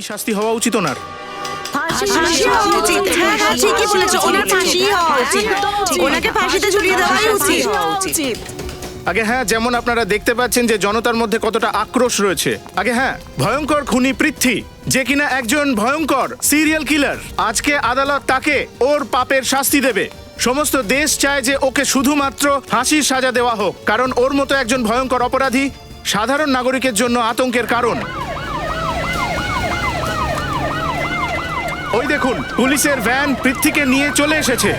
শাস্তি হওয়া উচিত ওনার। আগে হ্যাঁ, যেমন আপনারা দেখতে পাচ্ছেন যে জনতার মধ্যে কতটা আক্রোশ রয়েছে। আগে হ্যাঁ, ভয়ঙ্কর খুনি পৃথ্বী, যে কিনা একজন ভয়ঙ্কর সিরিয়াল কিলার, আজকে আদালত তাকে ওর পাপের শাস্তি দেবে। সমস্ত দেশ চায় যে ওকে শুধুমাত্র ফাঁসির সাজা দেওয়া হোক, কারণ ওর মতো একজন ভয়ঙ্কর অপরাধী সাধারণ নাগরিকের জন্য আতঙ্কের কারণ। ওই দেখুন, পুলিশের ভ্যান পৃথ্বীকে নিয়ে চলে এসেছে।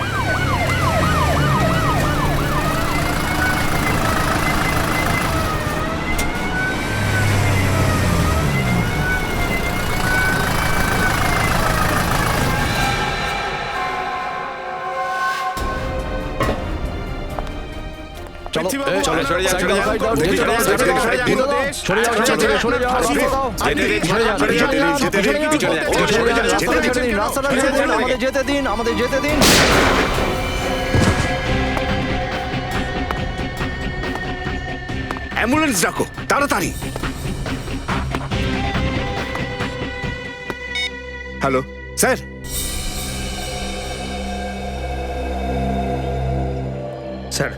যেতে দিন, আমাদের যেতে দিন। অ্যাম্বুলেন্স ডাকো তাড়াতাড়ি। Hello sir. স্যার,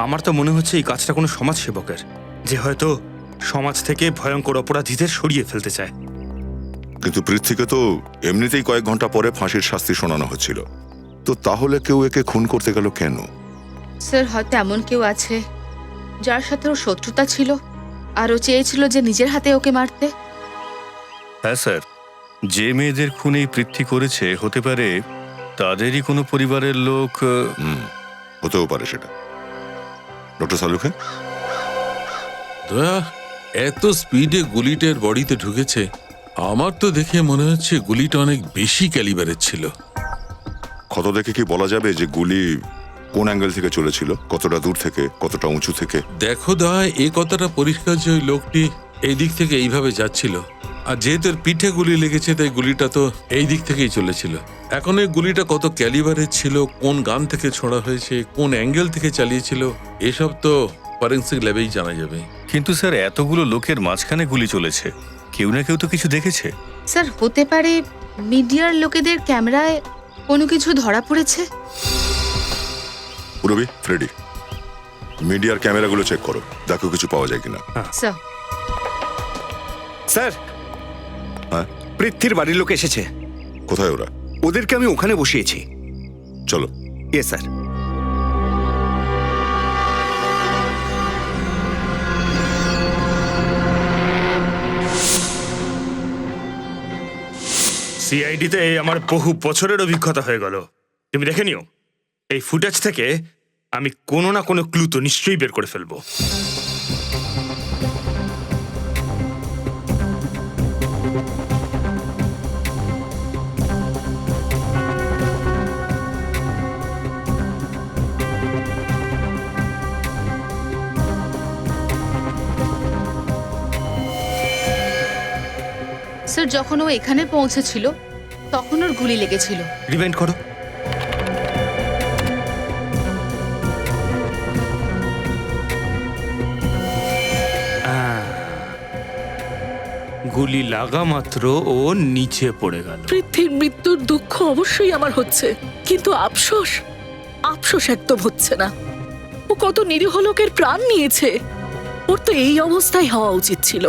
আমার তো মনে হচ্ছে এই কাজটা কোনো সমাজসেবকের, যে হয়তো সমাজ থেকে ভয়ঙ্কর অপরাধীদের সরিয়ে ফেলতে চায়। কিন্তু পৃথ্বীকে তো এমনিতেই কয়েক ঘন্টা পরে ফাঁসির শাস্তি শোনানো হচ্ছিল, তো তাহলে কেউ একে খুন করতে গেল কেন? স্যার, হয়তো এমন কেউ আছে যার সাথে ওর শত্রুতা ছিল আর ও চেয়েছিল যে নিজের হাতে ওকে মারতে। হ্যাঁ স্যার, যে মেয়েদের খুন এই পৃথ্বী করেছে হতে পারে তাদেরই কোনো পরিবারের লোক। হতেও পারে সেটা। ডক্টর সালুখে, দয়া, এত স্পিডে গুলিটার বডিতে ঢুকেছে, আমার তো দেখে মনে হচ্ছে গুলিটা অনেক বেশি ক্যালিবারের ছিল। ক্ষত দেখে কি বলা যাবে যে গুলি কোন অ্যাঙ্গেল থেকে চলেছিল, কতটা দূর থেকে, কতটা উঁচু থেকে? দেখো দয়া, এই কথাটা পরিষ্কার যে ওই লোকটি এই দিক থেকে এইভাবে যাচ্ছিল, আর যেহেতু এর পিঠে গুলি লেগেছে তাই গুলিটা তো এই দিক থেকেই চলেছিল। এখন এই গুলিটা কত ক্যালিবারের ছিল, কোন গান থেকে ছোড়া হয়েছে, কোন অ্যাঙ্গেল থেকে চালিয়েছিল, এসব তো ফরেন্সিক ল্যাবেই জানা যাবে। কিন্তু স্যার, এতগুলো লোকের মাঝখানে গুলি চলেছে, কেউ না কেউ তো কিছু দেখেছে। স্যার, হতে পারে মিডিয়ার লোকেদের ক্যামেরায় কোনো কিছু ধরা পড়েছে। রবি, ফ্রেডি, মিডিয়ার ক্যামেরাগুলো চেক করো, দেখো কিছু পাওয়া যায় কিনা। স্যার, স্যার, হ্যাঁ, পৃথ্বীর বাড়ির লোক এসেছে। কোথায় ওরা? ওদেরকে আমি ওখানে বসিয়েছি। চলো। Yes sir. সিআইডিতে আমার বহু বছরের অভিজ্ঞতা হয়ে গেল। তুমি দেখে নিও, এই ফুটেজ থেকে আমি কোনো না কোনো ক্লু তো নিশ্চয়ই বের করে ফেলবো। স্যার, যখন ও এখানে পৌঁছেছিল তখন ওর গুলি লেগেছিল। রিমাইন্ড করো। গুলি লাগা মাত্র ও নিচে পড়ে গেল। পৃথ্বীর মৃত্যুর দুঃখ অবশ্যই আমার হচ্ছে, কিন্তু আফসোস একদম হচ্ছে না। ও কত নিরীহ লোকের প্রাণ নিয়েছে, ওর তো এই অবস্থায় হওয়া উচিত ছিল।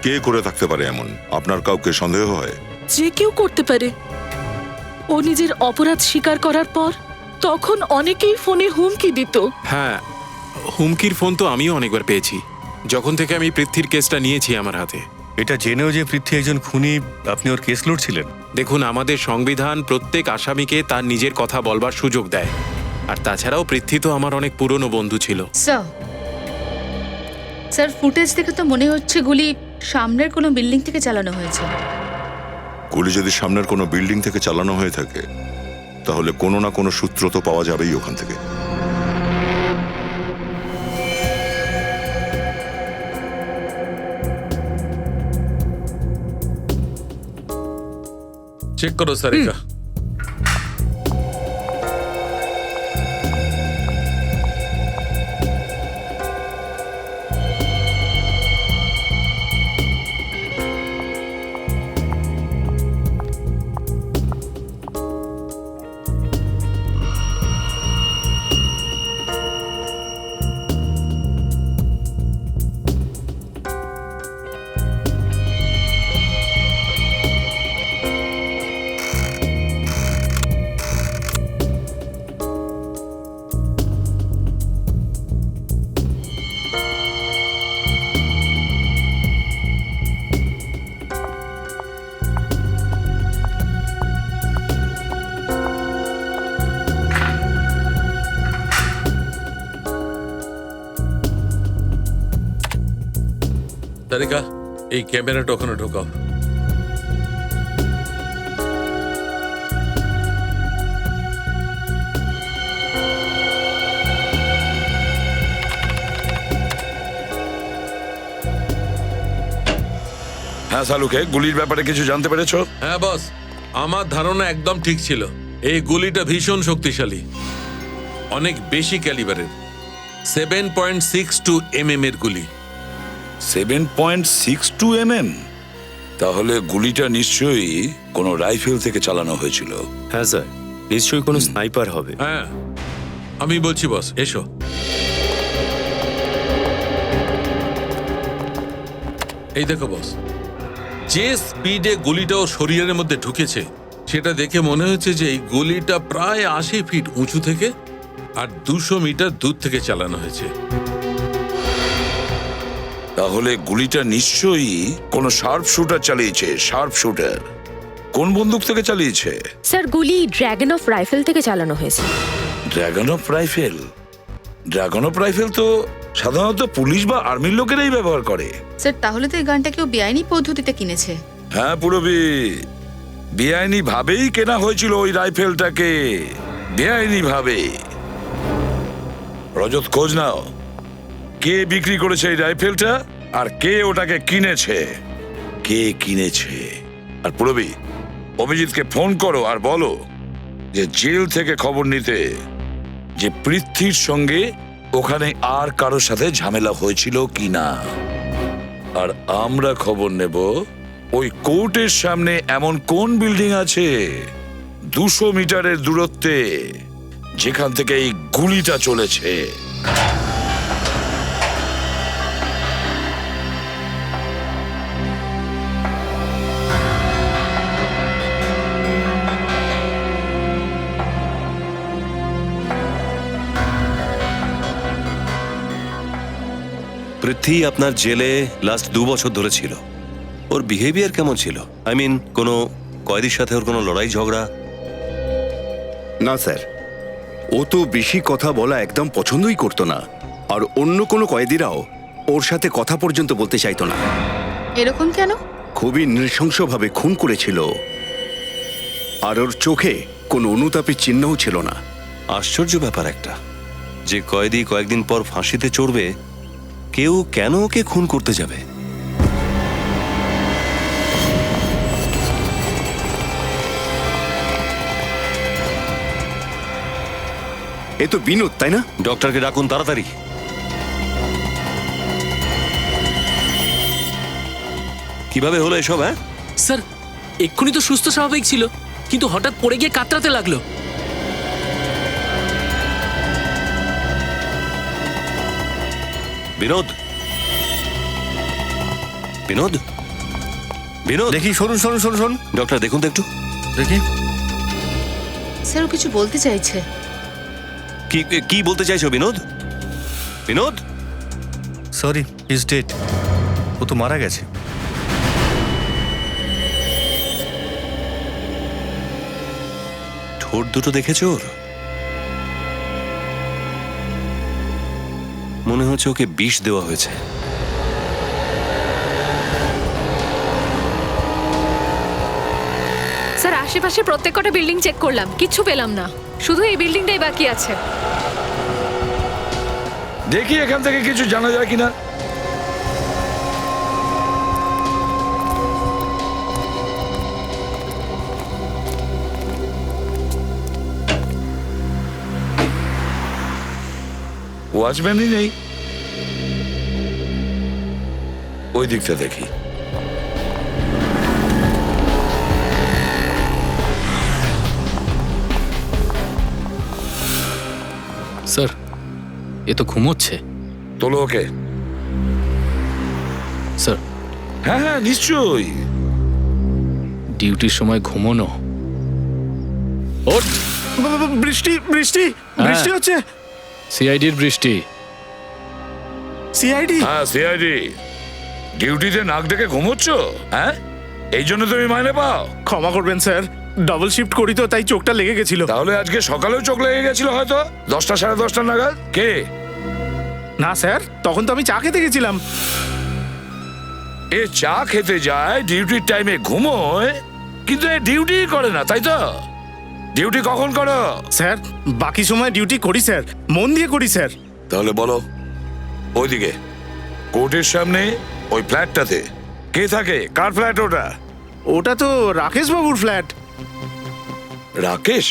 কে করে থাকতে পারে এমন? আপনার কাউকে সন্দেহ হয়? যে কেউ করতে পারে। ও নিজের অপরাধ স্বীকার করার পর তখন অনেকেই ফোনে হুমকি দিত। হ্যাঁ, হুমকির ফোন তো আমিও অনেকবার পেয়েছি, যখন থেকে আমি পৃথ্বীর কেসটা নিয়েছি আমার হাতে। এটা জেনেও যে পৃথ্বী একজন খুনি, আপনি ওর কেস লড়ছিলেন? দেখুন, আমাদের সংবিধান প্রত্যেক আসামিকে তার নিজের কথা বলবার সুযোগ দেয়, আর তাছাড়াও পৃথ্বী তো আমার অনেক পুরনো বন্ধু ছিল। স্যার, ফুটেজ থেকে তো মনে হচ্ছে গুলি সামনের কোনো বিল্ডিং থেকে চালানো হয়েছে। গুলি যদি সামনের কোনো বিল্ডিং থেকে চালানো হয়ে থাকে তাহলে কোনো না কোনো সূত্র তো পাওয়া যাবেই ওখান থেকে। চেক করো সারিকা। তারিকা, এই ক্যামেরাটা ওখানে ঢোকাও। হ্যাঁ সালুকে, গুলির ব্যাপারে কিছু জানতে পেরেছো? হ্যাঁ বস, আমার ধারণা একদম ঠিক ছিল। এই গুলিটা ভীষণ শক্তিশালী, অনেক বেশি ক্যালিবারের, 7.62 mm এর গুলি। 7.62 mm? তাহলে গুলিটা নিশ্চয়ই কোনো রাইফেল থেকে চালানো হয়েছিল। হ্যাঁ স্যার, নিশ্চয়ই কোনো স্নাইপার হবে। হ্যাঁ, আমি বলছি বস, এসো। এই দেখো বস, যে স্পিডে গুলিটা ওর শরীরের মধ্যে ঢুকেছে সেটা দেখে মনে হচ্ছে যে এই গুলিটা প্রায় 80 ফিট উঁচু থেকে আর 200 মিটার দূর থেকে চালানো হয়েছে। তাহলে গুলিটা নিশ্চয়ই কোনো শার্প শুটার চালিয়েছে। শার্প শুটার কোন বন্দুক থেকে চালিয়েছে? স্যার, গুলি ড্র্যাগন অফ রাইফেল থেকে চালানো হয়েছে। Dragon of rifle? Dragon of rifle তো সাধারণত পুলিশ বা আর্মির লোকেরাই ব্যবহার করে। স্যার, তাহলে তো এই গানটা কেউ বেআইনি পদ্ধতিতে কিনেছে। হ্যাঁ পুরবি, বেআইনি ভাবেই কেনা হয়েছিল ওই রাইফেলটাকে, বেআইনি ভাবে। রজত, খোঁজ নাও কে বিক্রি করেছে এই রাইফেলটা আর কে ওটাকে কিনেছে। কে কিনেছে? আর পুরবি, অভিজিৎকে ফোন করো আর বলো যে জেল থেকে খবর নিতে যে পৃথ্বীর সঙ্গে ওখানে আর কারোর সাথে ঝামেলা হয়েছিল কিনা। আর আমরা খবর নেব ওই কোর্টের সামনে এমন কোন বিল্ডিং আছে 200 মিটারের দূরত্বে যেখান থেকে এই গুলিটা চলেছে। পৃথ্বী আপনার জেলে লাস্ট 2 বছর ধরে ছিল। ওর বিহেভিয়ার কেমন ছিল? আই মিন, কোনো কয়েদির সাথে ওর কোনো লড়াই ঝগড়া? না স্যার, ও তো বেশি কথা বলা একদম পছন্দই করতো না, আর অন্য কোনো কয়েদিরাও ওর সাথে কথা পর্যন্ত বলতে চাইতো না। এরকম কেন? খুবই নৃশংসভাবে খুন করেছিল, আর ওর চোখে কোনো অনুতাপের চিহ্নও ছিল না। আশ্চর্য ব্যাপার একটা, যে কয়েদি কয়েকদিন পর ফাঁসিতে চড়বে, কেউ কেন ওকে খুন করতে যাবে? এ তো বিনোদ, তাই না? ডক্টরকে ডাকুন তাড়াতাড়ি। কিভাবে হলো এসব? হ্যাঁ স্যার, এক্ষুনি তো সুস্থ স্বাভাবিক ছিল, কিন্তু হঠাৎ পড়ে গিয়ে কাতরাতে লাগলো। বিনোদ, বিনোদ, বিনোদ, দেখি, শুনুন শুনুন শুনুন শুনুন ডক্টর দেখুন তো একটু। দেখি। স্যার, ও কিছু বলতে চাইছে। কি কি বলতে চাইছো Binod? Binod, sorry, is dead. ও তো মারা গেছে। ঠোঁট দুটো দেখেছো ওর? মনে হচ্ছে ওকে বিষ দেওয়া হয়েছে। স্যার, আশেপাশে প্রত্যেক কটা বিল্ডিং চেক করলাম, কিচ্ছু পেলাম না, শুধু এই বিল্ডিংটাই বাকি আছে। দেখি এখান থেকে কিছু জানা যায় কিনা। ওয়াচম্যানই নেই। ওই দিকটা দেখি। স্যার, এ তো ঘুমোচ্ছে। তোলো ওকে। স্যার, হ্যাঁ হ্যাঁ নিশ্চয়ই। ডিউটির সময় ঘুমোনো। ওঠ। বৃষ্টি বৃষ্টি বৃষ্টি হচ্ছে। সিআইডির বৃষ্টি। সিআইডি? হ্যাঁ সিআইডি। ডিউটিতে নাক ডেকে ঘুমোচ্ছ? হ্যাঁ, এই জন্য তুমি মাইনে পাও? ক্ষমা করবেন স্যার, ডাবল শিফট করি তো, তাই চোখটা লেগে গেছিল। তাহলে আজকে সকালেও চোখ লেগে গেছিল হয়তো 10টা সাড়ে 10টা নাগাদ। কে? না স্যার, তখন তো আমি চা খেতে গেছিলাম। ও আচ্ছা, আচ্ছা, আচ্ছা। তাহলে তুমি চা খেতে গেছিলে? হ্যাঁ। তাহলে তুমি চা খেতে গেছিলে? না স্যার, তখন তো আমি চা খেতে গেছিলাম। এ চা খেতে যায়, ডিউটির টাইমে ঘুমোয়, কিন্তু এ ডিউটি করে না, তাই তো? ডিউটি কখন করো? স্যার বাকি সময় ডিউটি করি স্যার, মন দিয়ে করি স্যার। তাহলে বলো, ওইদিকে কোর্টের সামনে ওই ফ্ল্যাটটাতে কে থাকে? কার ফ্ল্যাট ওটা? ওটা তো রাকেশ বাবুর ফ্ল্যাট। রাকেশ?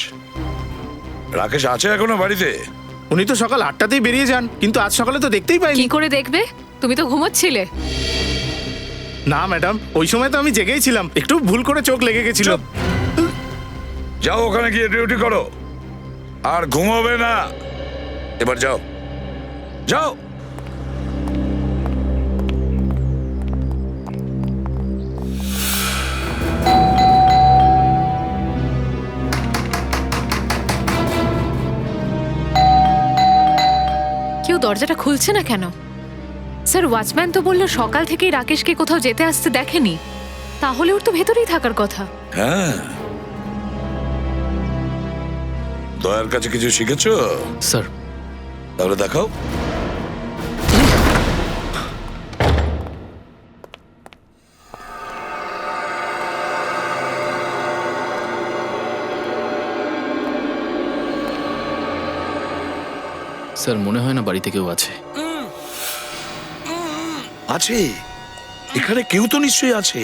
রাকেশ আছে এখনো বাড়িতে? উনি তো সকাল 8টাতেই বেরিয়ে যান, কিন্তু আজ সকালে তো দেখতেই কি পাইনি। করে দেখবে? তুমি তো ঘুমোচ্ছিলে। না ম্যাডাম, ওই সময় তো আমি জেগেই ছিলাম, একটু ভুল করে চোখ লেগে গেছিল। চুপ! যাও ওখানে গিয়ে ডিউটি করো, আর ঘুমাবে না। এবার যাও, যাও। কেউ দরজাটা খুলছে না কেন? স্যার, ওয়াচম্যান তো বললো সকাল থেকেই রাকেশকে কোথাও যেতে আসতে দেখেনি। তাহলে ওর তো ভেতরেই থাকার কথা। হ্যাঁ, দয়ার কাছে কিছু শিখেছো? স্যার, তাহলে দেখাও। স্যার মনে হয় না বাড়িতে কেউ আছে। আছে, এখানে কেউ তো নিশ্চয়ই আছে।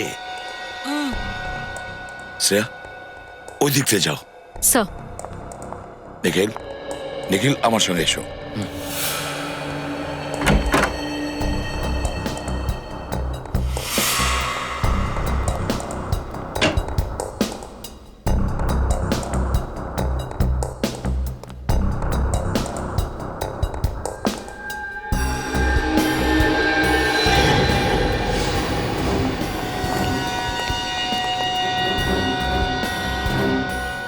শ্রেয়া, ওই দিক থেকে যাও। স্যার। নিখিল, নিখিল আমার সঙ্গে এসো।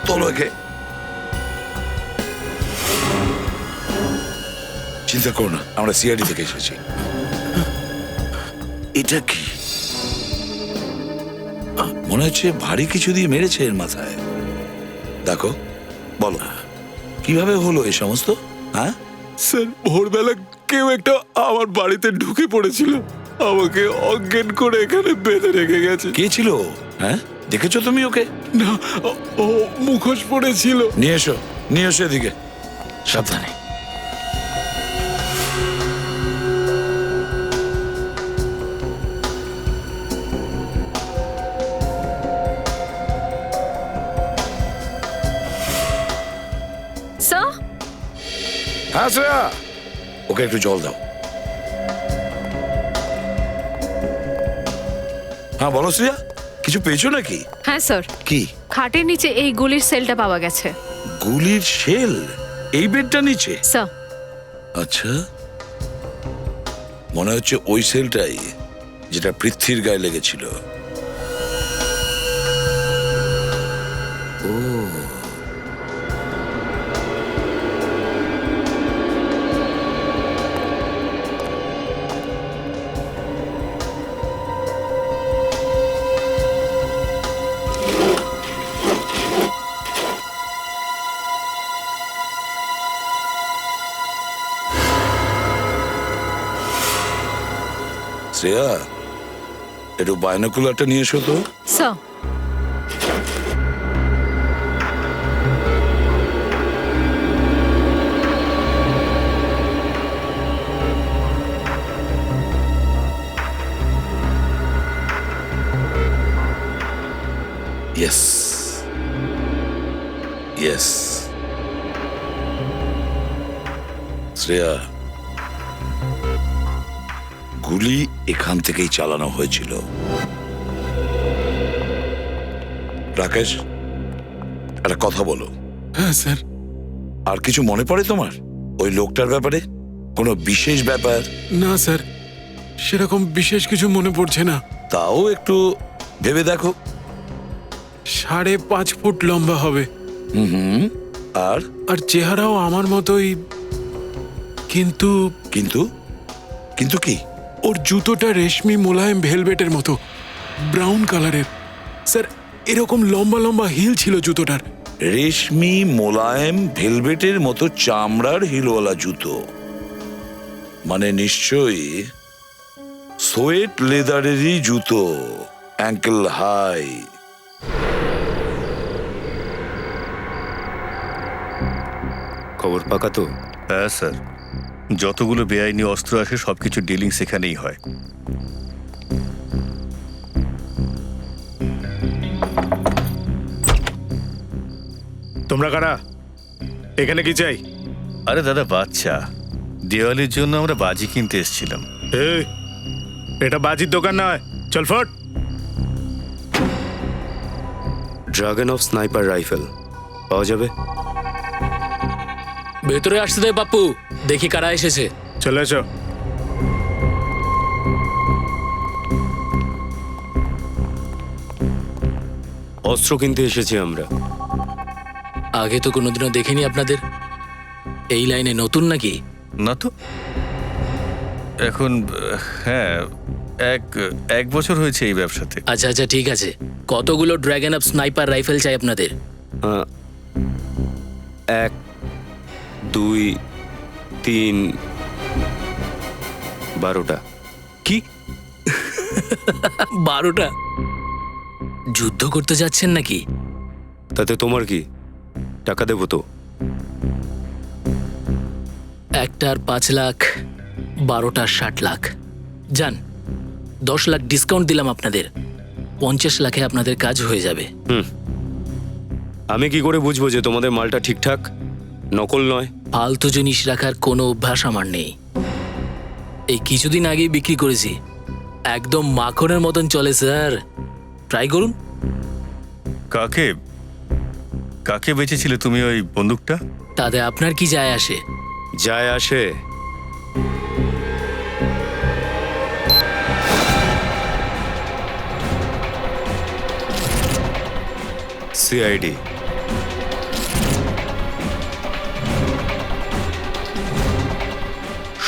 তোলো একে। চিন্তা করো না, আমরা সিআইডি থেকে এসেছি। এটা কি? মনে হচ্ছে ভারী কিছু দিয়ে মেরেছে এর মাথায়। দেখো, বলো কিভাবে হলো এই সমস্ত? হ্যাঁ স্যার, ভোরবেলা কেউ একটা আমার বাড়িতে ঢুকে পড়েছিল, আমাকে অজ্ঞান করে এখানে বেঁধে রেখে গেছে। কে ছিল? হ্যাঁ, দেখেছো তুমি ওকে? না, ও মুখোশ পড়েছিল। নিয়ে এসো, নিয়ে এসো এদিকে। সাবধানে। স্যার। হ্যাঁ শ্রেয়া, ওকে একটু জল দাও। হ্যাঁ বলো শ্রেয়া, কিছু পেয়েছো নাকি? হ্যাঁ স্যার, কি? খাটের নিচে এই গুলির সেলটা পাওয়া গেছে। গুলির শেল এই বেডটা নিচে? স্যার। আচ্ছা, মনে হচ্ছে ওই সেলটাই যেটা পৃথ্বীর গায়ে লেগেছিল। ও, শ্রেয়া, একটু বাইনোকুলারটা নিয়ে এসো তো। স্যার। Yes, yes. শ্রেয়া, গুলি এখান থেকেই চালানো হয়েছিল। রাকেশ, একটা কথা বলো। হ্যাঁ স্যার। আর কিছু মনে পড়ে তোমার ওই লোকটার ব্যাপারে? কোনো বিশেষ ব্যাপার? না স্যার, সেরকম বিশেষ কিছু মনে পড়ছে না। তাও একটু ভেবে দেখো। 5.5 ফুট লম্বা হবে। হুম, আর আর চেহারাও আমার মতোই, কিন্তু কিন্তু কিন্তু কি? ওর জুতোটা রেশমি মোলায়েম ভেলভেটের মতো, ব্রাউন কালারের। স্যার, এরকম লম্বা লম্বা হিল ছিল জুতোটার। রেশমি মোলায়েম ভেলভেটের মতো চামড়ার হিলওয়ালা জুতো, মানে নিশ্চয়ই সোয়েট লেদারেরই জুতো, অ্যাঙ্কেল হাই। খবর পাকা তো? হ্যাঁ স্যার, যতগুলো বেআইনি অস্ত্র আসে সবকিছু ডিলিং সেখানেই হয়। তোমরা কারা? এখানে কি চাই? আরে দাদা, বাচ্চা দিওয়ালির জন্য আমরা বাজি কিনতে এসেছিলাম। এই, এটা বাজির দোকান নয়, চল ফট। ড্রাগন অফ স্নাইপার রাইফেল পাওয়া যাবে? ভেতরে আসতে দে বাপু, দেখি কারা এসেছে। চলে এসো। অস্ত্র কিনতে এসেছি আমরা। আগে তো কোনোদিনও দেখিনি আপনাদের। এই লাইনে নতুন নাকি? না তো, এখন হ্যাঁ এক বছর হয়েছে এই ব্যবসাতে। আচ্ছা আচ্ছা, ঠিক আছে। কতগুলো ড্র্যাগন আপ স্নাইপার রাইফেল চাই আপনাদের? 1, 2, 3, 12টা। কি 12টা? যুদ্ধ করতে যাচ্ছেন নাকি? তাতে তোমার কি? টাকা দেবো তো। একটার 5 লাখ, 12টার 60 লাখ। যান, 10 লাখ ডিসকাউন্ট দিলাম আপনাদের। 50 লাখে আপনাদের কাজ হয়ে যাবে। আমি কি করে বুঝবো যে তোমাদের মালটা ঠিকঠাক, নকল নয়? ফালতু জিনিস রাখার কোনো অভ্যাস আমার নেই। এই কিছুদিন আগেই বিক্রি করেছি, একদম মাখনের মতন চলে স্যার। ট্রাই করুন। কাকে কাকে বেচেছিলে তুমি ওই বন্দুকটা? তাতে আপনার কি যায় আসে? যায় আসে। সিআইডি।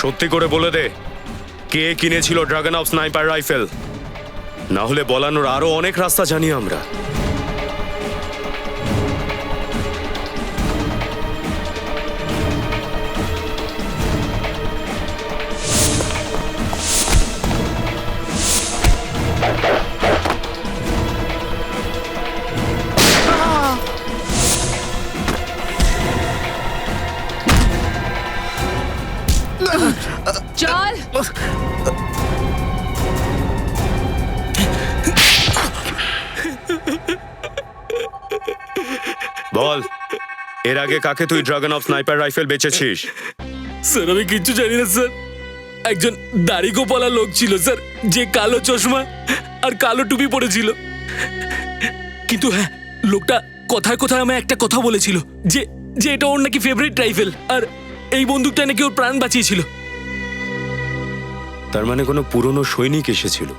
সত্যি করে বলে দে, কে কিনেছিল ড্রাগন অফ স্নাইপার রাইফেল? না হলে বলানোর আরো অনেক রাস্তা জানি আমরা। চল। বল, এর আগে কাকে তুই ড্রাগন অফ স্নাইপার রাইফেল বেচেছিস? স্যার আমি কিচ্ছু জানি না স্যার। একজন দাড়ি গোপালা লোক ছিল স্যার, যে কালো চশমা আর কালো টুপি পরেছিল। কিন্তু হ্যাঁ, লোকটা কথায় কথায় আমায় একটা কথা বলেছিল যে যে এটা ওর নাকি ফেভারিট রাইফেল, আর এই বন্দুকটা নাকি ওর প্রাণ বাঁচিয়েছিল। তার মানে কোনো পুরনো সৈনিক এসেছিল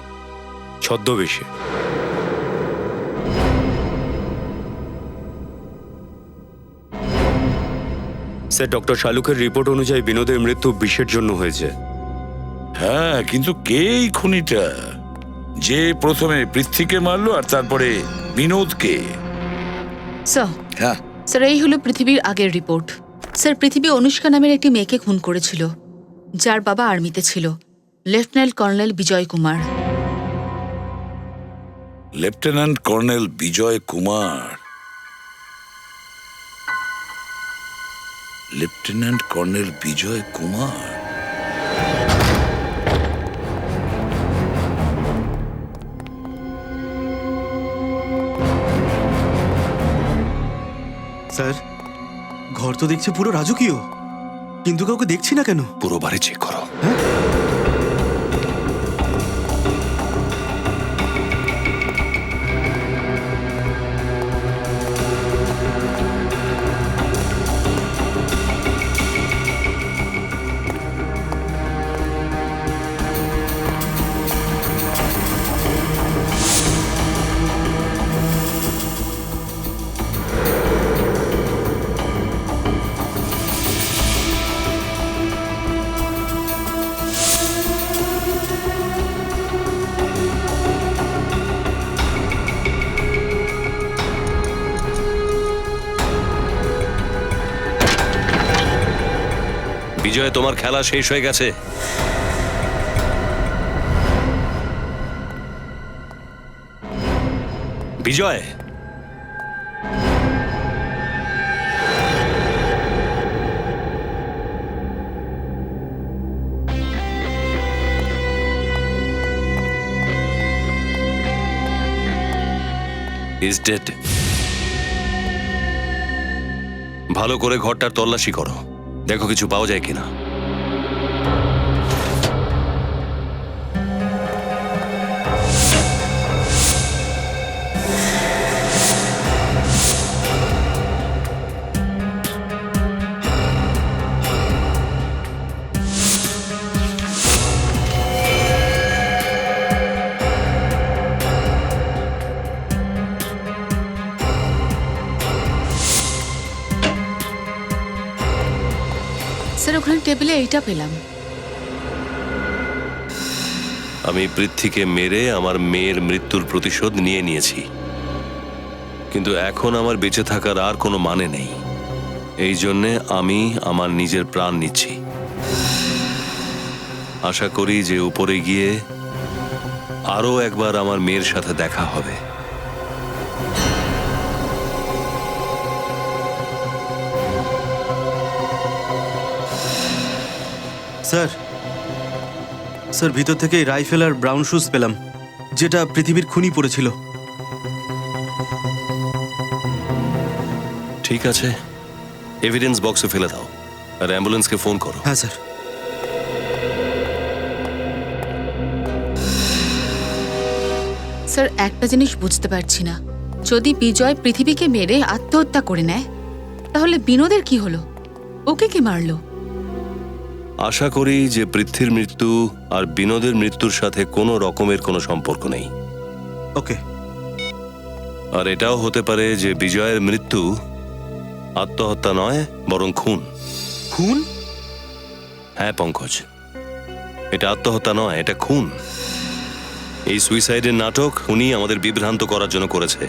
ছদ্মবেশে। স্যার, ডক্টর শালুকের রিপোর্ট অনুযায়ী বিনোদের মৃত্যু বিষের জন্য হয়েছে। হ্যাঁ, কিন্তু কে এই খুনিটা, যে প্রথমে পৃথ্বীকে মারলো আর তারপরে বিনোদকে? স্যার, হ্যাঁ, স্যার এই হলো পৃথিবীর আগের রিপোর্ট। স্যার, পৃথিবী অনুষ্কা নামের একটি মেয়েকে খুন করেছিল, যার বাবা আর্মিতে ছিল, লেফটেন্যান্ট কর্নেল বিজয় কুমার। লেফটেন্যান্ট কর্নেল বিজয় কুমার। লেফটেন্যান্ট কর্নেল বিজয় কুমার। স্যার, ঘর তো দেখছি পুরো রাজকীয়, কিন্তু কাউকে দেখছি না কেন? পুরো বাড়ি চেক করো। বিজয়, তোমার খেলা শেষ হয়ে গেছে। বিজয়, ইজ ডেড। ভালো করে ঘরটার তল্লাশি করো, দেখো কিছু পাওয়া যায় কিনা। স্যার ওখানে টেবিলে এইটা পেলাম। আমি পৃথ্বীকে মেরে আমার মেয়ের মৃত্যুর প্রতিশোধ নিয়ে নিয়েছি, কিন্তু এখন আমার বেঁচে থাকার আর কোনো মানে নেই। এই জন্যে আমি আমার নিজের প্রাণ নিচ্ছি। আশা করি যে উপরে গিয়ে আরো একবার আমার মেয়ের সাথে দেখা হবে। স্যার, স্যার ভিতর থেকে রাইফেল আর ব্রাউন শুজ পেলাম, যেটা পৃথিবীর খুনি পড়েছিল। ঠিক আছে, এভিডেন্স বক্সে ফেলে দাও আর অ্যাম্বুলেন্সকে ফোন করো। হ্যাঁ স্যার। স্যার একটা জিনিস বুঝতে পারছি না, যদি বিজয় পৃথিবীকে মেরে আত্মহত্যা করে নেয় তাহলে বিনোদের কি হলো? ওকে কে মারলো? আশা করি যে পৃথ্বীর মৃত্যু আর বিনোদের মৃত্যুর সাথে কোনো রকমের কোনো সম্পর্ক নেই। ওকে। আর এটাও হতে পারে যে বিজয়ের মৃত্যু আত্মহত্যা নয়, বরং খুন। খুন? হ্যাঁ পঙ্কজ, এটা আত্মহত্যা নয়, এটা খুন। এই সুইসাইডের নাটক উনি আমাদের বিভ্রান্ত করার জন্য করেছে।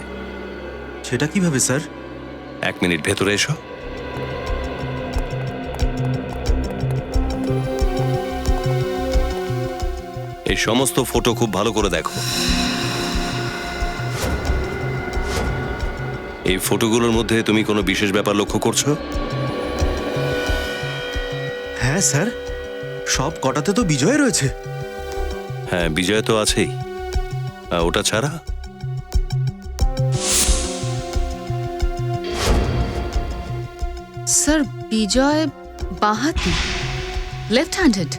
সেটা কিভাবে স্যার? 1 মিনিট ভেতরে এসো। এই সমস্ত ফটো খুব ভালো করে দেখো। এই ফটোগুলোর মধ্যে তুমি কোনো বিশেষ ব্যাপার লক্ষ্য করছো? হ্যাঁ স্যার, সব কটাতে তো বিজয় রয়েছে। হ্যাঁ, বিজয় তো আছেই। ওটা ছাড়া স্যার বিজয় বাঁহাতি, লেফট হ্যান্ডেড।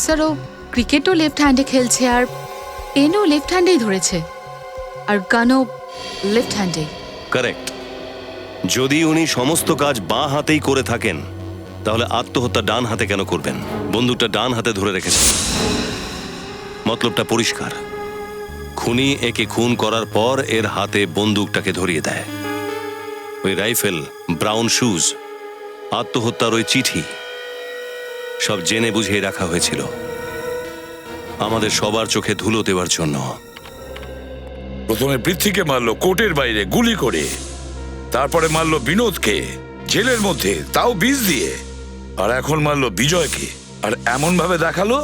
স্যার ও ক্রিকেটও লেফট হ্যান্ডে খেলছে, আর পেনও লেফট হ্যান্ডেই ধরেছে, আর গানও লেফট হ্যান্ডে। কারেক্ট। যদি উনি সমস্ত কাজ বাঁ হাতেই করে থাকেন তাহলে আত্মহত্যা ডান হাতে কেন করবেন? বন্দুকটা ডান হাতে ধরে রেখেছে, মতলবটা পরিষ্কার। খুনি একে খুন করার পর এর হাতে বন্দুকটাকে ধরিয়ে দেয়। ওই রাইফেল, ব্রাউন শুজ, আত্মহত্যার ওই চিঠি সব জেনে বুঝে রাখা হয়েছিল আমাদের সবার চোখে ধুলো দেওয়ার জন্য। প্রথমে পৃথ্বীকে মারলো কোর্টের বাইরে গুলি করে, তারপরে মারলো বিনোদকে জেলের মধ্যে, তাও বিষ দিয়ে, আর এখন মারলো বিজয়কে, আর এমন ভাবে দেখালো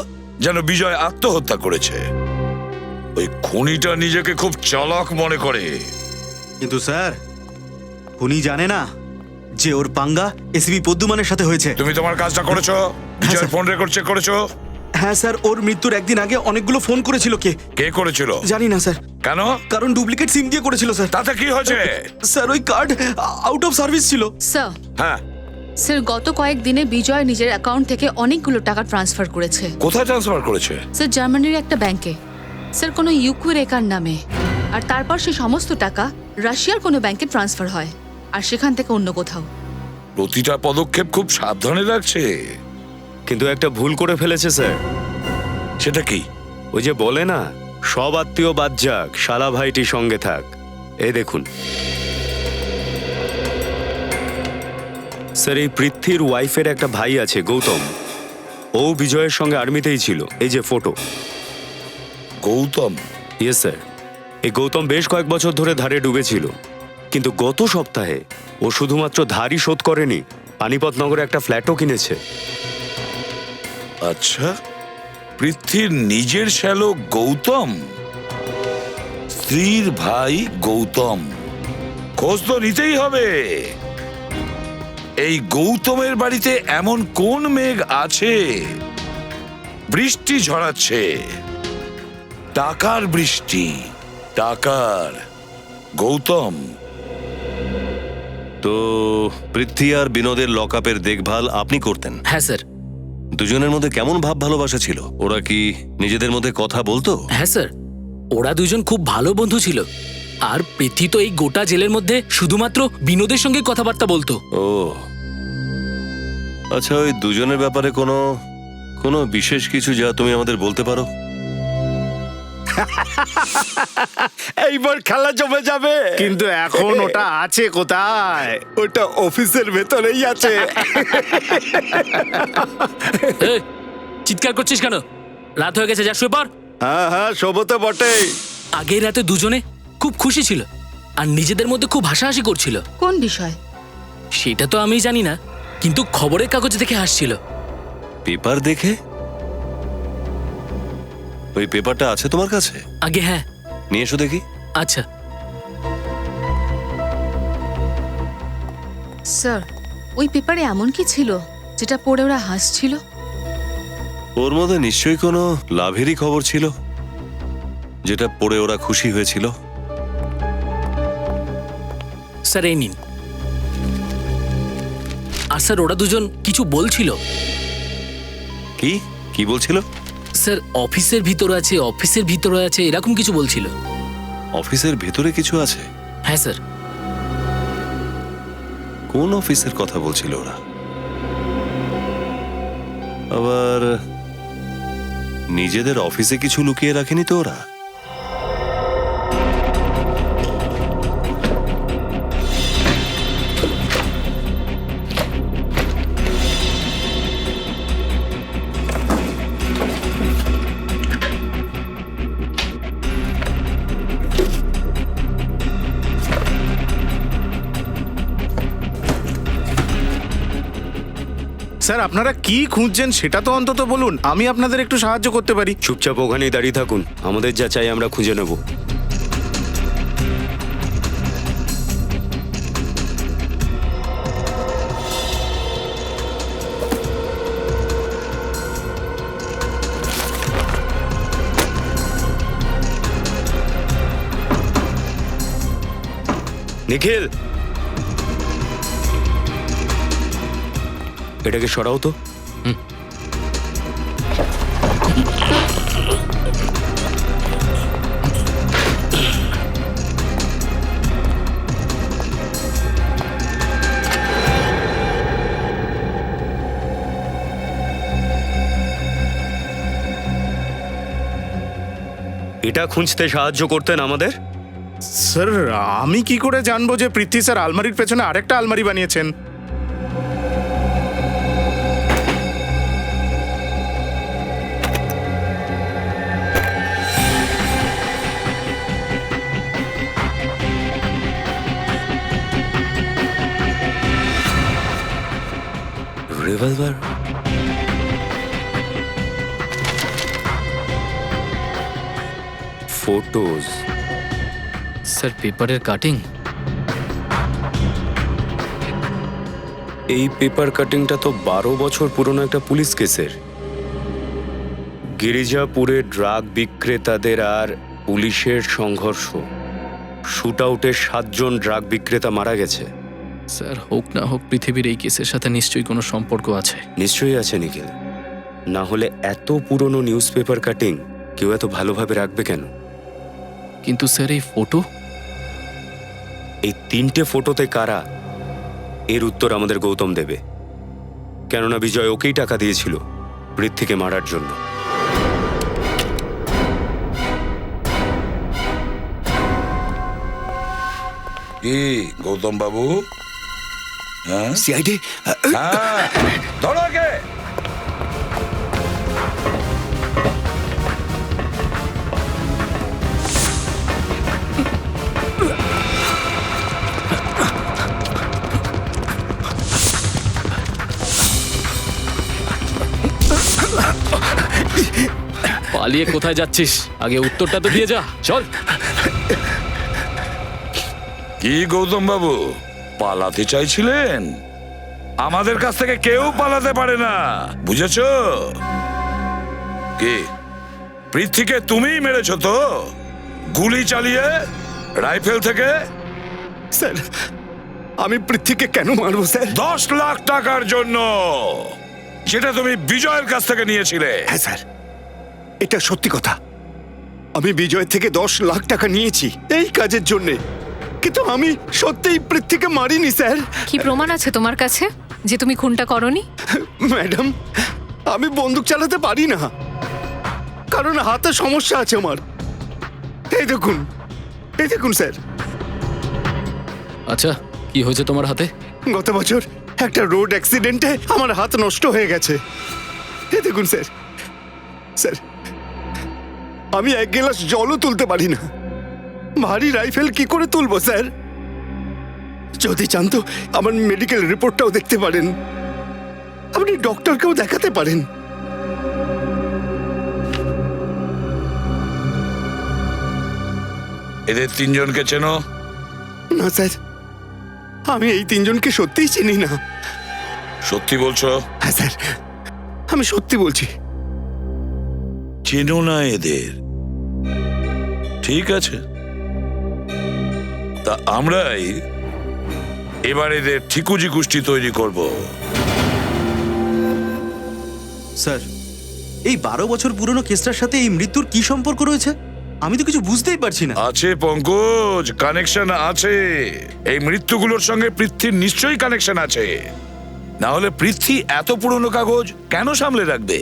যেন বিজয় আত্মহত্যা করেছে। ওই খুনিটা নিজেকে খুব চালাক মনে করে। কিন্তু স্যার, খুনি জানে না যে ওর পাঙ্গা এসিপি পদ্মুমানের সাথে হয়েছে। তুমি তোমার কাজটা করেছো? বিজয়ের ফোন রেকর্ড চেক করেছো? হ্যাঁ স্যার, ওর মৃত্যুর একদিন আগে অনেকগুলো ফোন করেছিল। কে করেছিল? জানি না স্যার। কেন? কারণ ডুপ্লিকেট সিম দিয়ে করেছিল স্যার। তাতে কি হয়েছে? স্যার ওই কার্ড আউট অফ সার্ভিস ছিল। স্যার, হ্যাঁ স্যার গত কয়েকদিনে বিজয় নিজের অ্যাকাউন্ট থেকে অনেকগুলো টাকা ট্রান্সফার করেছে। কোথায় ট্রান্সফার করেছে? স্যার জার্মানির একটা ব্যাংকে, স্যার কোনো ইউকু রেকার নামে। আর তারপর সেই সমস্ত টাকা রাশিয়ার কোনো ব্যাংকে ট্রান্সফার হয়, আর সেখান থেকে অন্য কোথাও। প্রতিটা পদক্ষেপ খুব সাবধানে রাখছে। কিন্তু একটা ভুল করে ফেলেছে স্যার। সেটা কি? ওই যে বলে না, সব আত্মীয় বাদ যাক, শালা ভাইটি সঙ্গে থাক। এই দেখুন স্যার, এই পৃথ্বীর ওয়াইফের একটা ভাই আছে গৌতম, ও বিজয়ের সঙ্গে আর্মিতেই ছিল। এই যে ফটো। গৌতম? Yes sir. এই গৌতম বেশ কয়েক বছর ধরে ধারে ডুবেছিল, কিন্তু গত সপ্তাহে ও শুধুমাত্র ধারই শোধ করেনি, পানিপত নগরে একটা ফ্ল্যাটও কিনেছে। আচ্ছা, পৃথ্বীর নিজের শ্যালক গৌতম? স্ত্রীর ভাই গৌতম। খোঁজ তো নিতেই হবে। এই গৌতমের বাড়িতে এমন কোন মেঘ আছে বৃষ্টি ঝরাচ্ছে, টাকার বৃষ্টি, টাকার। গৌতম তো পৃথ্বী আর বিনোদের লকআপের দেখভাল আপনি করতেন? হ্যাঁ স্যার। দুজনের মধ্যে কেমন ভাব ভালোবাসা ছিল? ওরা কি নিজেদের মধ্যে কথা বলতো? হ্যাঁ স্যার, ওরা দুজন খুব ভালো বন্ধু ছিল। আর পৃথ্বী তো এই গোটা জেলের মধ্যে শুধুমাত্র বিনোদের সঙ্গে কথাবার্তা বলতো। ও আচ্ছা, ওই দুজনের ব্যাপারে কোনো কোনো বিশেষ কিছু যা তুমি আমাদের বলতে পারো? এইবার খেলা জমে যাবে। কিন্তু এখন ওটা আছে কোথায়? ওটা অফিসের ভেতরেই আছে। এই, চিৎকার করছিস কেন? রাত হয়ে গেছে, যা শুয়ে পড়। হ্যাঁ হ্যাঁ, শোভতে বটে। আগের রাতে দুজনে খুব খুশি ছিল আর নিজেদের মধ্যে খুব হাসাহাসি করছিল। কোন বিষয়? সেটা তো আমি জানি না, কিন্তু খবরের কাগজ দেখে হাসছিল। পেপার দেখে? ওই পেপারটা আছে তোমার কাছে? আগে হ্যাঁ। নিয়ে এসো দেখি। আচ্ছা স্যার, ওই পেপারে এমন কি ছিল যেটা পড়ে ওরা হাসছিল? ওর মধ্যে নিশ্চয়ই কোনো লাভেরই খবর ছিল, যেটা পড়ে ওরা খুশি হয়েছিল। স্যার এই নিন। আর স্যার ওরা দুজন কিছু বলছিল। কি কি বলছিল? স্যার অফিসের ভিতরে আছে, অফিসের ভিতরে আছে, এরকম কিছু বলছিল। অফিসের ভেতরে কিছু আছে? হ্যাঁ স্যার। কোন অফিসের কথা বলছিল ওরা? আবার নিজেদের অফিসে কিছু লুকিয়ে রাখেনি তো ওরা? স্যার, আপনারা কি খুঁজছেন সেটা তো অন্তত বলুন, আমি আপনাদের একটু সাহায্য করতে পারি। চুপচাপ ওখানেই দাঁড়িয়ে থাকুন, আমাদের যা চাই আমরা খুঁজে নেব। নিখিল, এটাকে সরাও তো। এটা খুঁজতে সাহায্য করতেন আমাদের? স্যার, আমি কি করে জানবো যে পৃথ্বী স্যার আলমারির পেছনে আরেকটা আলমারি বানিয়েছেন? রিভলভার? ফটোজ? স্যার পেপারের কাটিং। এই পেপার কাটিংটা তো 12 বছর পুরনো একটা পুলিশ কেসের। গিরিজাপুরে ড্রাগ বিক্রেতাদের আর পুলিশের সংঘর্ষ, শুট আউটে 7 জন ড্রাগ বিক্রেতা মারা গেছে। স্যার হোক না হোক পৃথিবীর এই কেসের সাথে নিশ্চয়ই কোনো সম্পর্ক আছে। নিশ্চয়ই আছে নিখিল, না হলে এত পুরনো নিউজ পেপার কাটিং কেউ এত ভালোভাবে রাখবে কেন? কিন্তু স্যার এই ফটো, এই 3টে ফটোতে কারা, এর উত্তর আমাদের গৌতম দেবে। কেননা বিজয় ওকেই টাকা দিয়েছিল পৃথ্বীকে মারার জন্য। কি গৌতম বাবু? হ্যাঁ সিআইডি, হ্যাঁ, ধরো কে? পালিয়ে কোথায় যাচ্ছিস? আগে উত্তরটা তো দিয়ে যা, চল। কি গৌতম বাবু, পালাতে চাইছিলেন? আমাদের কাছ থেকে কেউ পালাতে পারে না, বুঝেছো? কি পৃথ্বীকে তুমিই মেরেছো তো, গুলি চালিয়ে রাইফেল থেকে? স্যার, আমি পৃথ্বীকে কেন মারবো স্যার? 10 লাখ টাকার জন্য, যেটা তুমি বিজয়ের কাছ থেকে নিয়েছিলে। হ্যাঁ স্যার, এটা সত্যি কথা। আমি বিজয় থেকে 10 লাখ টাকা নিয়েছি এই কাজের জন্য, কিন্তু আমি সত্যিই পৃথ্বীকে মারিনি স্যার। কি প্রমাণ আছে তোমার কাছে যে তুমি খুনটা করনি? ম্যাডাম, আমি বন্দুক চালাতে পারি না, কারণ হাতে সমস্যা আছে আমার। এই দেখুন, এই দেখুন স্যার। আচ্ছা, কি হয়েছে তোমার হাতে? গত বছর একটা রোড অ্যাক্সিডেন্টে আমার হাত নষ্ট হয়ে গেছে। এই দেখুন স্যার। স্যার, আমি 1 গ্লাস জলও তুলতে পারি না, ভারী রাইফেল কি করে তুলবো স্যার? যদি চান তো আমার মেডিকেল রিপোর্টটাও দেখতে পারেন, আপনি ডক্টরকেও দেখাতে পারেন। এদের 3 জনকে চেনো? না স্যার, আমি এই 3 জনকে সত্যিই চিনি না। সত্যি বলছো? হ্যাঁ স্যার, আমি সত্যি বলছি। চেনো না এদের? ঠিক আছে, তা আমরাই এবার এদের ঠিকুজি গোষ্ঠী তৈরি করব। স্যার, এই 12 বছর পুরনো কেসটার সাথে এই মৃত্যুর কি সম্পর্ক রয়েছে? আমি তো কিছু বুঝতেই পারছি না। আছে পঙ্কজ, কানেকশন আছে। এই মৃত্যুগুলোর সঙ্গে পৃথ্বীর নিশ্চয়ই কানেকশন আছে, না হলে পৃথ্বী এত পুরনো কাগজ কেন সামলে রাখবে?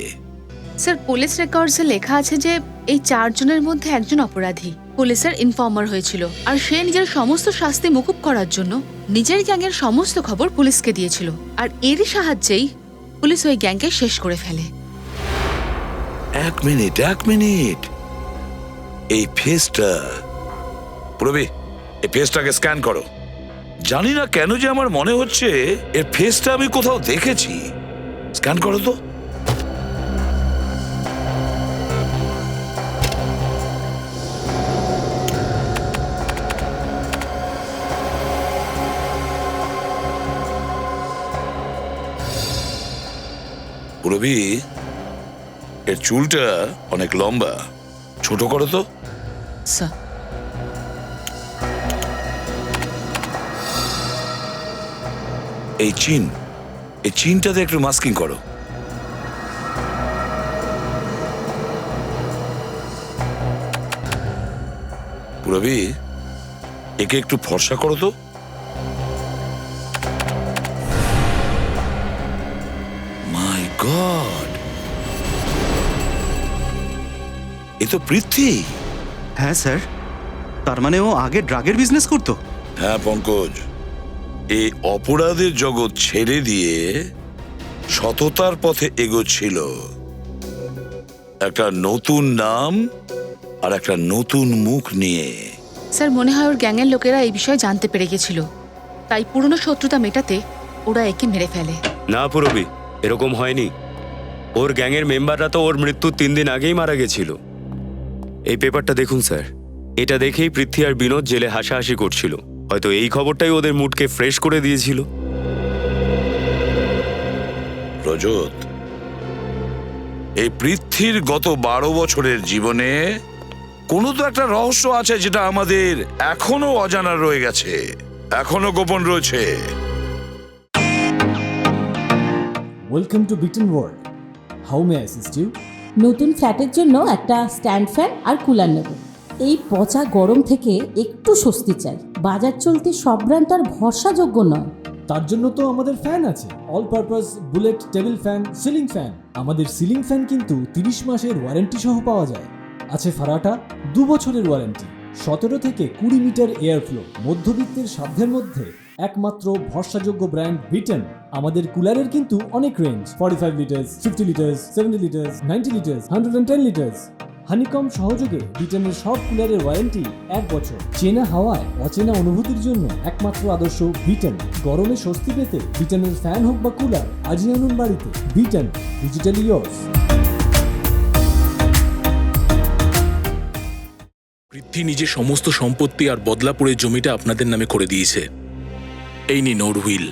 স্যার, পুলিশ রেকর্ডসে লেখা আছে যে এই 4 জনের মধ্যে একজন অপরাধী পুলিশের ইনফর্মার হয়েছিল, আর সে নিজের সমস্ত শাস্তি মুকুব করার জন্য নিজের গ্যাংয়ের সমস্ত খবর পুলিশকে দিয়েছিল, আর এরই সাহায্যেই পুলিশ ওই গ্যাংকে শেষ করে ফেলে। এক মিনিট, এই ফেসটা, প্রবি এই ফেসটাকে স্ক্যান করো। জানি না কেন যে আমার মনে হচ্ছে এর ফেসটা আমি কোথাও দেখেছি। স্ক্যান করো তো। প্রবি, এর চুলটা অনেক লম্বা, ছোট করো তো। স্যার, এই চিনটাতে একটু মাস্কিং করো। প্রবি, একে একটু ফর্সা করো তো। মাই গড, এ তো পৃথ্বী। হ্যাঁ স্যার, তার মানে ও আগে ড্রাগের বিজনেস করতো? হ্যাঁ পঙ্কজ, এই অপরাধের জগৎ ছেড়ে দিয়ে সততার পথে এগোচ্ছিল। একটা নতুন নাম আর একটা নতুন মুখ নিয়ে। স্যার, মনে হয় ওর গ্যাংয়ের লোকেরা এই বিষয়ে জানতে পেরে গেছিল, তাই পুরনো শত্রুতা মেটাতে ওরা একে মেরে ফেলে। না পুরবি, এরকম হয়নি। ওর গ্যাংয়ের মেম্বাররা তো ওর মৃত্যুর 3 দিন আগেই মারা গেছিল। এই পেপারটা দেখুন স্যার, এটা দেখেই পৃথ্বী আর বিনোদ জেলে হাসাহাসি করছিল। হয়তো এই খবরটাই ওদের মুডকে ফ্রেশ করে দিয়েছিল। রজত, এই পৃথ্বীর গত 12 বছরের জীবনে কোনো তো একটা রহস্য আছে যেটা আমাদের এখনো অজানা রয়ে গেছে, এখনো গোপন রয়েছে। Welcome to Beaton world. How may I assist you? নতুন ফ্ল্যাটের জন্য একটা স্ট্যান্ড ফ্যান আর কুলার নেব। এই পচা গরম থেকে একটু স্বস্তি চাই। বাজার চলতে সব ব্র্যান্ড তো আর ভরসাযোগ্য নয়। তার জন্য তো আমাদের ফ্যান আছে, all purpose bullet table fan, ceiling fan. আমাদের সিলিং ফ্যান কিন্তু 30 মাসের ওয়ারেন্টি সহ পাওয়া যায়। আছে ফারাটা 2 বছরের ওয়ারেন্টি, 17 থেকে 20 মিটার এয়ার ফ্লো। মধ্যবিত্তের সাধ্যের মধ্যে একমাত্র ভরসাযোগ্য ব্র্যান্ড বিটন। আমাদের কুলারের কিন্তু অনেক range, 45 litres, 50 litres, 70 litres, 90 litres, 110 litres. Honeycomb সহযোগে বিটনের সব কুলারের ওয়ারেন্টি 1 বছর। চেনা হাওয়ায় অচেনা অনুভূতির জন্য একমাত্র আদর্শ বিটন। গরমে স্বস্তি পেতে বিটনের ফ্যান হোক বা কুলার, আজই আনুন বাড়িতে। Vuitton, digitally yours. পৃথ্বী নিজের সমস্ত সম্পত্তি আর বদলাপুরের জমিটা আপনাদের নামে করে দিয়েছে। এই নিন ওর হুইল।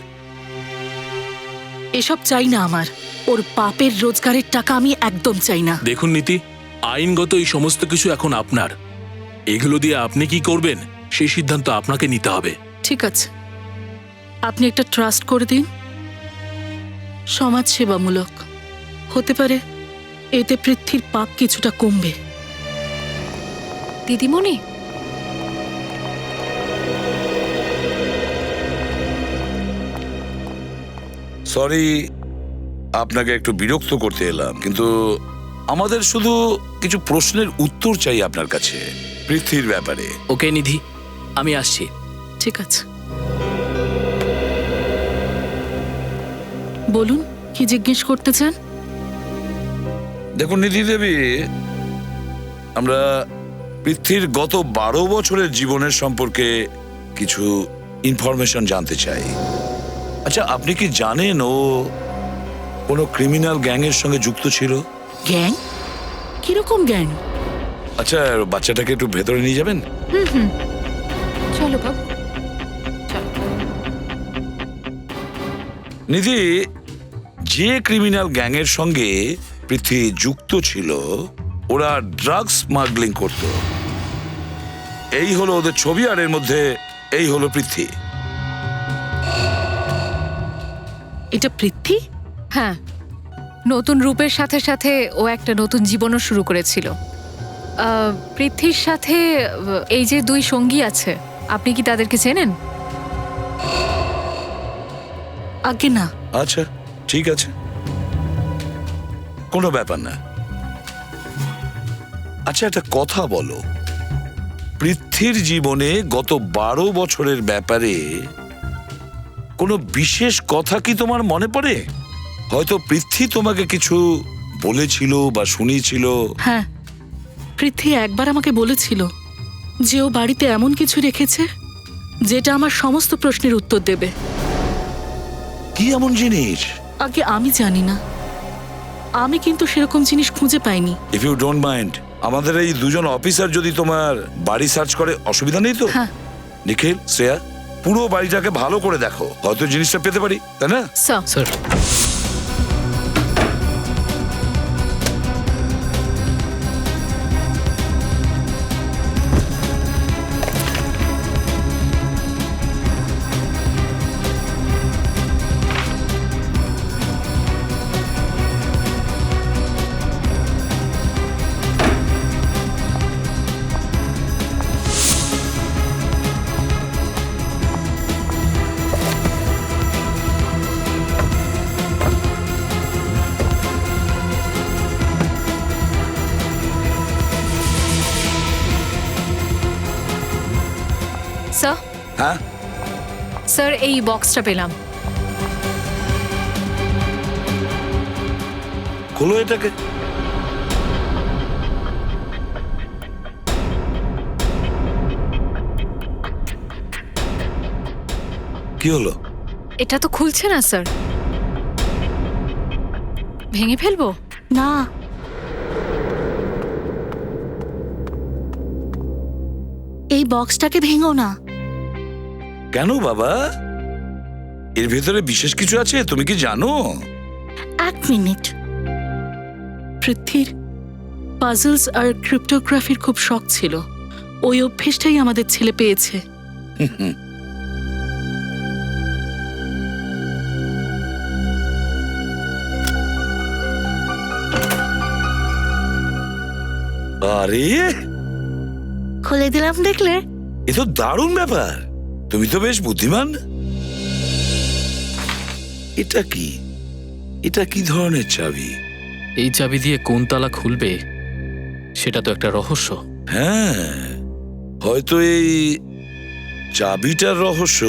এসব চাই না আমার। ওর পাপের রোজগারের টাকা আমি একদম চাই না। দেখুন নীতি, আইনগত এই সমস্ত কিছু এখন আপনার। এগুলো দিয়ে আপনি কি করবেন সেই সিদ্ধান্ত আপনাকে নিতে হবে। ঠিক আছে, আপনি একটা ট্রাস্ট করে দিন, সমাজ সেবামূলক হতে পারে, এতে পৃথ্বীর পাপ কিছুটা কমবে। দিদিমণি, সরি আপনাকে একটু বিরক্ত করতে এলাম, কিন্তু আমাদের শুধু কিছু প্রশ্নের উত্তর চাই আপনার কাছে পৃথ্বীর ব্যাপারে। ওকে নিধি, আমি আসছি। ঠিক আছে, বলুন কি জিজ্ঞেস করতে চান? দেখুন নিধি দেবী, আমরা পৃথ্বীর গত 12 বছরের জীবনের সম্পর্কে কিছু ইনফরমেশন জানতে চাই। আচ্ছা, আপনি কি জানেন ও কোনো ক্রিমিনাল গ্যাংয়ের সঙ্গে যুক্ত ছিল? গ্যাং? কিরকম গ্যাং? আচ্ছা, বাচ্চাটাকে একটু ভেতরে নিয়ে যাবেন? চলো বাবু। নিধি, যে ক্রিমিনাল গ্যাংয়ের সঙ্গে পৃথ্বী যুক্ত ছিল, ওরা ড্রাগস স্মাগলিং করত। এই হলো ওদের ছবি, আর এর মধ্যে এই হলো পৃথ্বী। এটা পৃথ্বী? হ্যাঁ, নতুন রূপের সাথে সাথে ও একটা নতুন জীবনও শুরু করেছিল। পৃথ্বীর সাথে এই যে 2 সঙ্গী আছে, আপনি কি তাদেরকে চেনেন? আগে না। আচ্ছা, ঠিক আছে, কোনো ব্যাপার না। আচ্ছা, একটা কথা বলো, পৃথ্বীর জীবনে গত 12 বছরের ব্যাপারে কোনো বিশেষ কথা কি তোমার মনে পড়ে? হয়তো পৃথ্বী তোমাকে কিছু বলেছিল বা শুনিয়েছিল। হ্যাঁ, পৃথ্বী একবার আমাকে বলেছিল যে ও বাড়িতে এমন কিছু রেখেছে যেটা আমার সমস্ত প্রশ্নের উত্তর দেবে। কি এমন জিনিস? আগে আমি জানি না, আমি কিন্তু সেরকম জিনিস খুঁজে পাইনি। ইফ ইউ ডোন্ট মাইন্ড, আমাদের এই 2 জন অফিসার যদি তোমার বাড়ি সার্চ করে, অসুবিধা নেই তো? হ্যাঁ। নিখিল, শ্রেয়া, পুরো বাড়িটাকে ভালো করে দেখো, হয়তো জিনিসটা পেতে পারি, তাই না? স্যার। স্যার, হ্যাঁ স্যার, এই বক্সটা পেলাম। খোলো এটাকে। কি হলো? এটা তো খুলছে না স্যার। ভেঙে ফেলবো? না, এই বক্সটাকে ভেঙো না। কেন বাবা? এর ভেতরে বিশেষ কিছু আছে, তুমি কি জানো? 1 মিনিট। পৃথ্বীর পাজলস আর ক্রিপ্টোগ্রাফির খুব শখ ছিল। ওই অভ্যেসটাই আমাদের ছেলে পেয়েছে। আরে, খুলে দিলাম, দেখলে? এ তো দারুণ ব্যাপার, তুমি তো বেশ বুদ্ধিমান। এটা কি? এটা কি ধরনের চাবি? এই চাবি দিয়ে কোন তালা খুলবে সেটা তো একটা রহস্য। হ্যাঁ, হয়তো এই চাবিটার রহস্য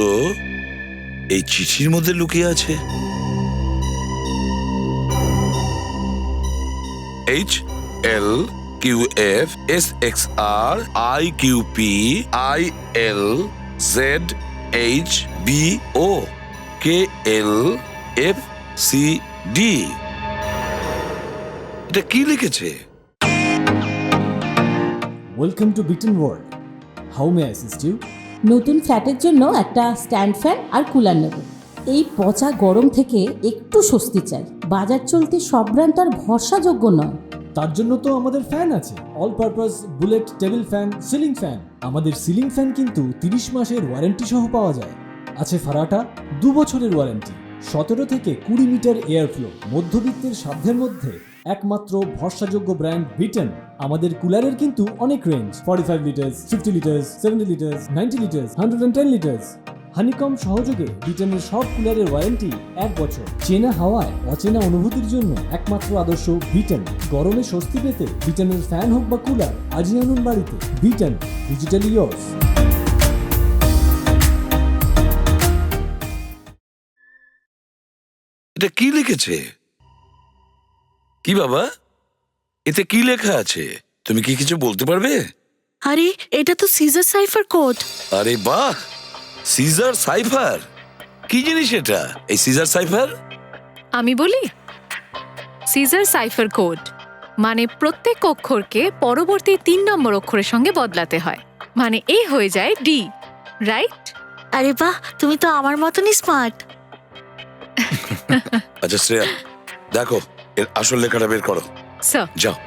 এই চিঠির মধ্যে লুকিয়ে আছে। HLQFSXRIQPILZHBOKLFCD। এটা কি লিখেছে? Welcome to Beaton world. How may assist you? নতুন ফ্ল্যাটের জন্য একটা স্ট্যান্ড ফ্যান আর কুলার নেব। এই পচা গরম থেকে একটু স্বস্তি চাই। বাজার চলতে সব ব্র্যান্ড আর ভরসাযোগ্য নয়। তার জন্য তো আমাদের ফ্যান আছে, all purpose bullet table fan, ceiling fan. আমাদের সিলিং ফ্যান কিন্তু 30 মাসের ওয়ারেন্টি সহ পাওয়া যায়। আছে ফারাটা 2 বছরের ওয়ারেন্টি, 17 থেকে 20 মিটার এয়ার ফ্লো। মধ্যবিত্তের সাধ্যের মধ্যে একমাত্র ভরসাযোগ্য ব্র্যান্ড বিটেন। আমাদের কুলারের কিন্তু অনেক range, 45 litres, 50 litres, 70 litres, 90 litres, 110 litres. Honeycomb সহযোগে বিটেনের সব কুলারের ওয়ারেন্টি 1 বছর। চেনা হাওয়ায় অচেনা অনুভূতির জন্য একমাত্র আদর্শ বিটেন। গরমে স্বস্তি পেতে বিটেনের ফ্যান হোক বা কুলার, আজই আনুন বাড়িতে। Beaten, digitally years. এটা কি লিখেছে? কি বাবা, এতে কি লেখা আছে? তুমি কি কিছু বলতে পারবে? আরে এটা তো সিজার সাইফার কোড। আরে বাহ, সিজার সাইফার! কি জিনিস এটা, এই সিজার সাইফার? আমি বলি, সিজার সাইফার কোড মানে প্রত্যেক অক্ষরকে পরবর্তী 3 নম্বর অক্ষরের সঙ্গে বদলাতে হয়। মানে এ হয়ে যায় ডি, রাইট? আরে বাহ, তুমি তো আমার মতনই স্মার্ট। আচ্ছা শ্রেয়া, দেখো এর আসল লেখাটা বের করো। স্যার, যাও।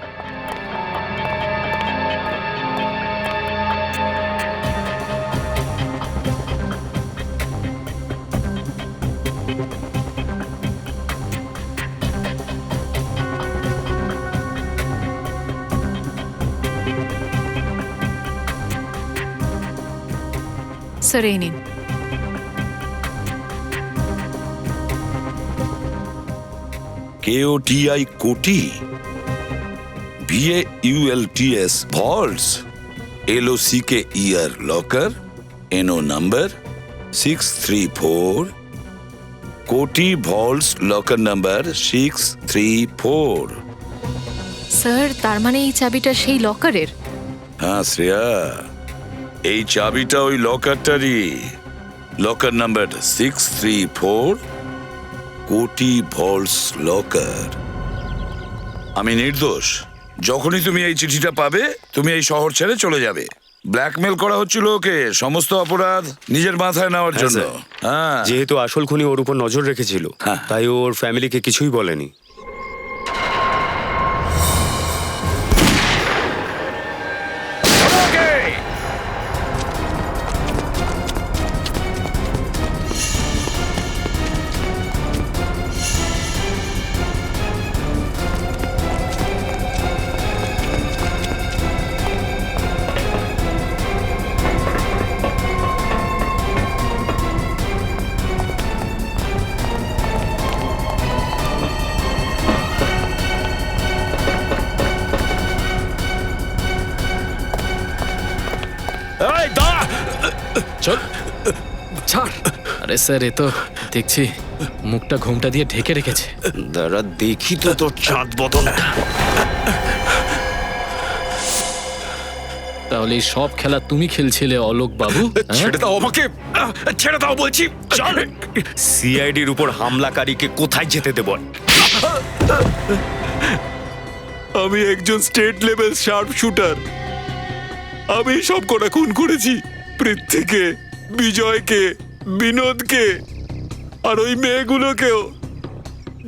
স্যার এই নিন। KOTI কোটি, VAULTS ভল্টস, LOCK ইয়ার লকার, NO নাম্বার 634, কোটি ভল্টস লকার নাম্বার 634। স্যার তার মানে এই চাবিটা সেই লকারের? হ্যাঁ শ্রেয়া, এই চাবিটা ওই লকারটারই। লকার নাম্বার 634, কোটি ভল্টস লকার। আমি নির্দোষ। যখনই তুমি এই চিঠিটা পাবে, তুমি এই শহর ছেড়ে চলে যাবে। ব্ল্যাকমেল করা হচ্ছিল ওকে, সমস্ত অপরাধ নিজের মাথায় নেওয়ার জন্য। হ্যাঁ, যেহেতু আসল খুনি ওর উপর নজর রেখেছিল, তাই ওর ফ্যামিলিকে কিছুই বলেনি। চল ছাড়। আরে স্যার, এ তো দেখছি মুখটা ঘোমটা দিয়ে ঢেকে রেখেছে। দাঁড়া দেখি তো তোর চাঁদ বদনটা। তাহলে এই সব খেলা তুমি খেলছিলে অলোক বাবু? ছেড়ে দাও আমাকে, ছেড়ে দাও বলছি। সিআইডির উপর হামলাকারীকে কোথায় যেতে দেব? আমি একজন স্টেট লেভেল শার্প শুটার। আমি সব কটা খুন করেছি, পৃথ্বীকে, বিজয়কে, বিনোদকে, আর ওই মেয়েগুলোকেও,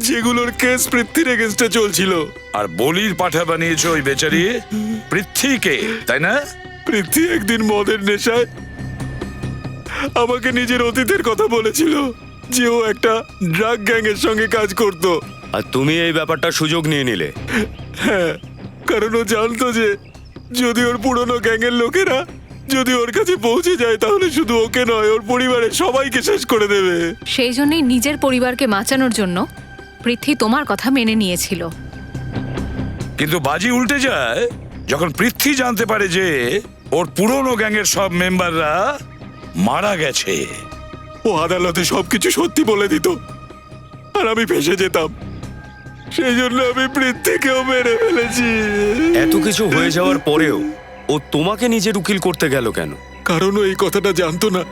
যেগুলোর কেস পৃথ্বীর এগেন্স্টে চলছিল। আর বলির পাঠা বানিয়েছো ওই বেচারি পৃথ্বীকে, তাই না? পৃথ্বী একদিন মদের নেশায় আমাকে নিজের অতীতের কথা বলেছিল, যে ও একটা ড্রাগ গ্যাং এর সঙ্গে কাজ করত। আর তুমি এই ব্যাপারটা সুযোগ নিয়ে নিলে? হ্যাঁ, কারণ ও জানতো যে যদি ওর পুরনো গ্যাংয়ের লোকেরা যদি ওর কাছে পৌঁছে যায়, তাহলে শুধু ওকে নয়, ওর পরিবারের সবাইকে শেষ করে দেবে। সেই জন্যই নিজের পরিবারকে বাঁচানোর জন্য পৃথ্বী তোমার কথা মেনে নিয়েছিল। কিন্তু বাজি উল্টে যায় যখন পৃথ্বী জানতে পারে যে ওর পুরনো গ্যাংয়ের সব মেম্বাররা মারা গেছে। ও আদালতে সবকিছু সত্যি বলে দিত, আর আমি ফেঁসে যেতাম। সেই জন্য আমি পৃথ্বীকেও মেরে ফেলেছি। এত কিছু হয়ে যাওয়ার পরেও ও তোমাকে নিজের উকিল করতে গেল কেন? কারণ ও এই কথাটা জানতো না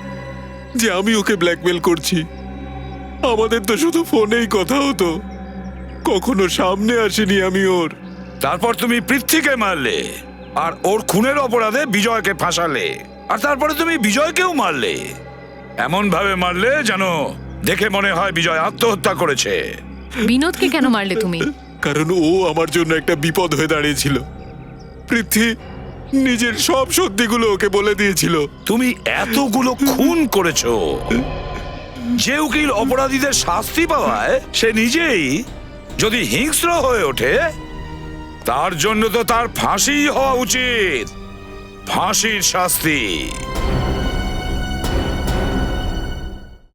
যে আমি ওকে ব্ল্যাকমেল করছি। আমাদের তো শুধু ফোনেই কথা হতো, কখনো সামনে আসিনি আমি ওর। তারপর তুমি পৃথ্বীকে মারলে আর ওর খুনের অপরাধে বিজয়কে ফাঁসালে। আর তারপরে তুমি বিজয়কেও মারলে, এমন ভাবে মারলে যেন দেখে মনে হয় বিজয় আত্মহত্যা করেছে। বিনোদকে কেন মারলে তুমি? কারণ ও আমার জন্য একটা বিপদ হয়ে দাঁড়িয়েছিল। পৃথ্বী নিজের সব সত্যিগুলো ওকে বলে দিয়েছিল। তুমি এতগুলো খুন করেছো, যে উকিল অপরাধীদের শাস্তি পাওয়ায় সে নিজেই যদি হিংস্র হয়ে ওঠে, তার জন্য তো তার ফাঁসি হওয়া উচিত, ফাঁসির শাস্তি।